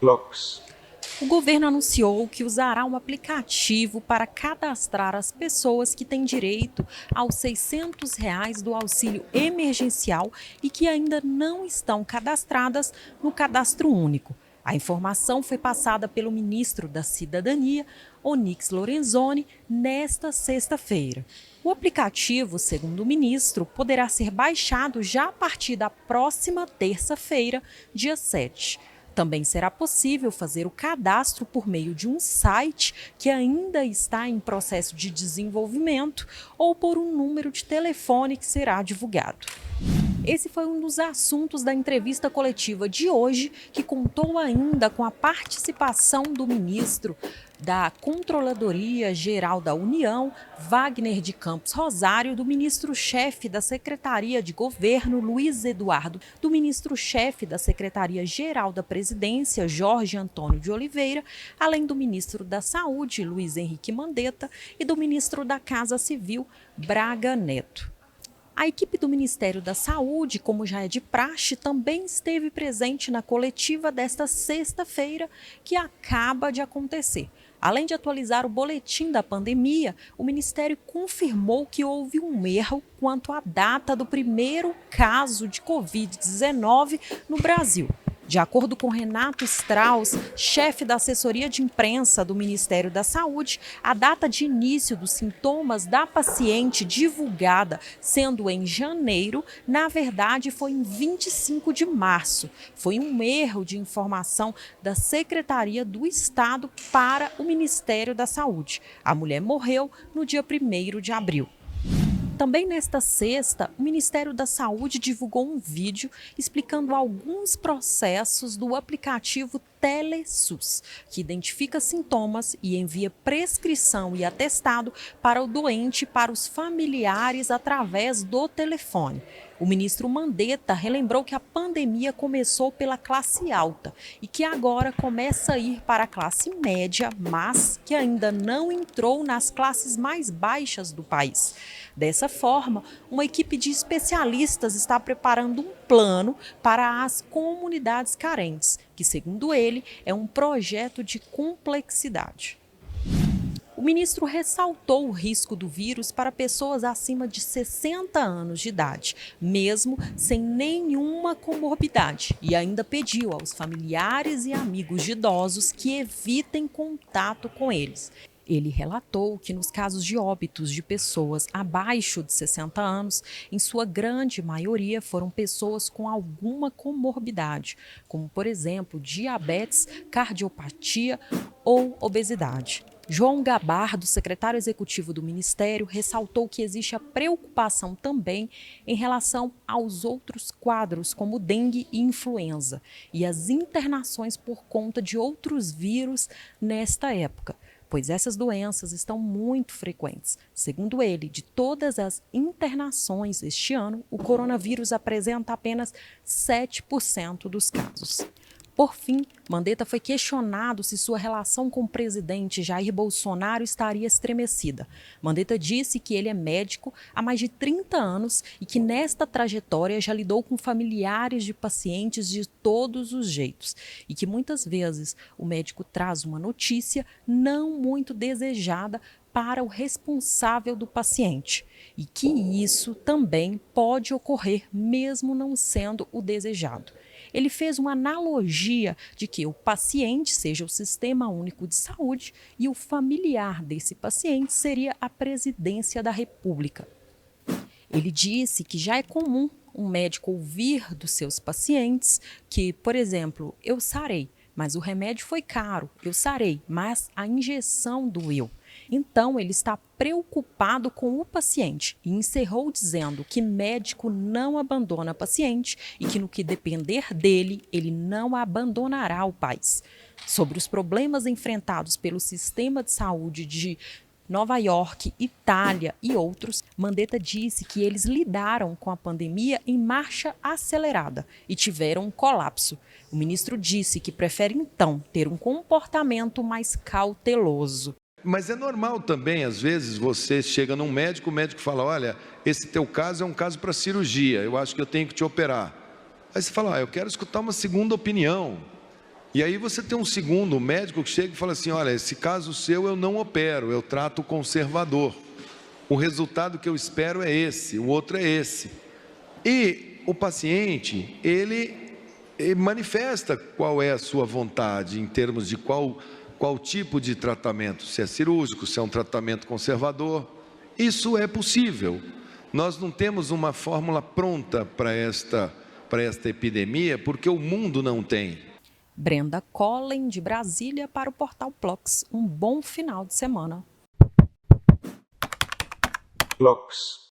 clocks. O governo anunciou que usará um aplicativo para cadastrar as pessoas que têm direito aos R$ 600 do auxílio emergencial e que ainda não estão cadastradas no Cadastro Único. A informação foi passada pelo ministro da Cidadania, Onyx Lorenzoni, nesta sexta-feira. O aplicativo, segundo o ministro, poderá ser baixado já a partir da próxima terça-feira, dia 7. Também será possível fazer o cadastro por meio de um site que ainda está em processo de desenvolvimento ou por um número de telefone que será divulgado. Esse foi um dos assuntos da entrevista coletiva de hoje, que contou ainda com a participação do ministro da Controladoria Geral da União, Wagner de Campos Rosário, do ministro-chefe da Secretaria de Governo, Luiz Eduardo, do ministro-chefe da Secretaria-Geral da Presidência, Jorge Antônio de Oliveira, além do ministro da Saúde, Luiz Henrique Mandetta, e do ministro da Casa Civil, Braga Neto. A equipe do Ministério da Saúde, como já é de praxe, também esteve presente na coletiva desta sexta-feira, que acaba de acontecer. Além de atualizar o boletim da pandemia, o Ministério confirmou que houve um erro quanto à data do primeiro caso de Covid-19 no Brasil. De acordo com Renato Strauss, chefe da assessoria de imprensa do Ministério da Saúde, a data de início dos sintomas da paciente divulgada, sendo em janeiro, na verdade foi em 25 de março. Foi um erro de informação da Secretaria do Estado para o Ministério da Saúde. A mulher morreu no dia 1º de abril. Também nesta sexta, o Ministério da Saúde divulgou um vídeo explicando alguns processos do aplicativo TeleSUS, que identifica sintomas e envia prescrição e atestado para o doente e para os familiares através do telefone. O ministro Mandetta relembrou que a pandemia começou pela classe alta e que agora começa a ir para a classe média, mas que ainda não entrou nas classes mais baixas do país. Dessa forma, uma equipe de especialistas está preparando um plano para as comunidades carentes, que, segundo ele, é um projeto de complexidade. O ministro ressaltou o risco do vírus para pessoas acima de 60 anos de idade, mesmo sem nenhuma comorbidade, e ainda pediu aos familiares e amigos de idosos que evitem contato com eles. Ele relatou que nos casos de óbitos de pessoas abaixo de 60 anos, em sua grande maioria foram pessoas com alguma comorbidade, como, por exemplo, diabetes, cardiopatia ou obesidade. João Gabardo, secretário executivo do Ministério, ressaltou que existe a preocupação também em relação aos outros quadros, como dengue e influenza, e as internações por conta de outros vírus nesta época, pois essas doenças estão muito frequentes. Segundo ele, de todas as internações este ano, o coronavírus apresenta apenas 7% dos casos. Por fim, Mandetta foi questionado se sua relação com o presidente Jair Bolsonaro estaria estremecida. Mandetta disse que ele é médico há mais de 30 anos e que nesta trajetória já lidou com familiares de pacientes de todos os jeitos e que muitas vezes o médico traz uma notícia não muito desejada para o responsável do paciente e que isso também pode ocorrer mesmo não sendo o desejado. Ele fez uma analogia de que o paciente seja o Sistema Único de Saúde e o familiar desse paciente seria a Presidência da República. Ele disse que já é comum um médico ouvir dos seus pacientes que, por exemplo, eu sarei, mas o remédio foi caro, eu sarei, mas a injeção doeu. Então, ele está preocupado com o paciente e encerrou dizendo que médico não abandona paciente e que no que depender dele, ele não abandonará o país. Sobre os problemas enfrentados pelo sistema de saúde de Nova York, Itália e outros, Mandetta disse que eles lidaram com a pandemia em marcha acelerada e tiveram um colapso. O ministro disse que prefere então ter um comportamento mais cauteloso. Mas é normal também, às vezes, você chega num médico, o médico fala, olha, esse teu caso é um caso para cirurgia, eu acho que eu tenho que te operar. Aí você fala, eu quero escutar uma segunda opinião. E aí você tem um segundo médico que chega e fala assim, olha, esse caso seu eu não opero, eu trato conservador. O resultado que eu espero é esse, o outro é esse. E o paciente, ele manifesta qual é a sua vontade em termos de qual tipo de tratamento, se é cirúrgico, se é um tratamento conservador. Isso é possível. Nós não temos uma fórmula pronta para esta epidemia, porque o mundo não tem. Brenda Collen, de Brasília, para o Portal Plox. Um bom final de semana. Plox.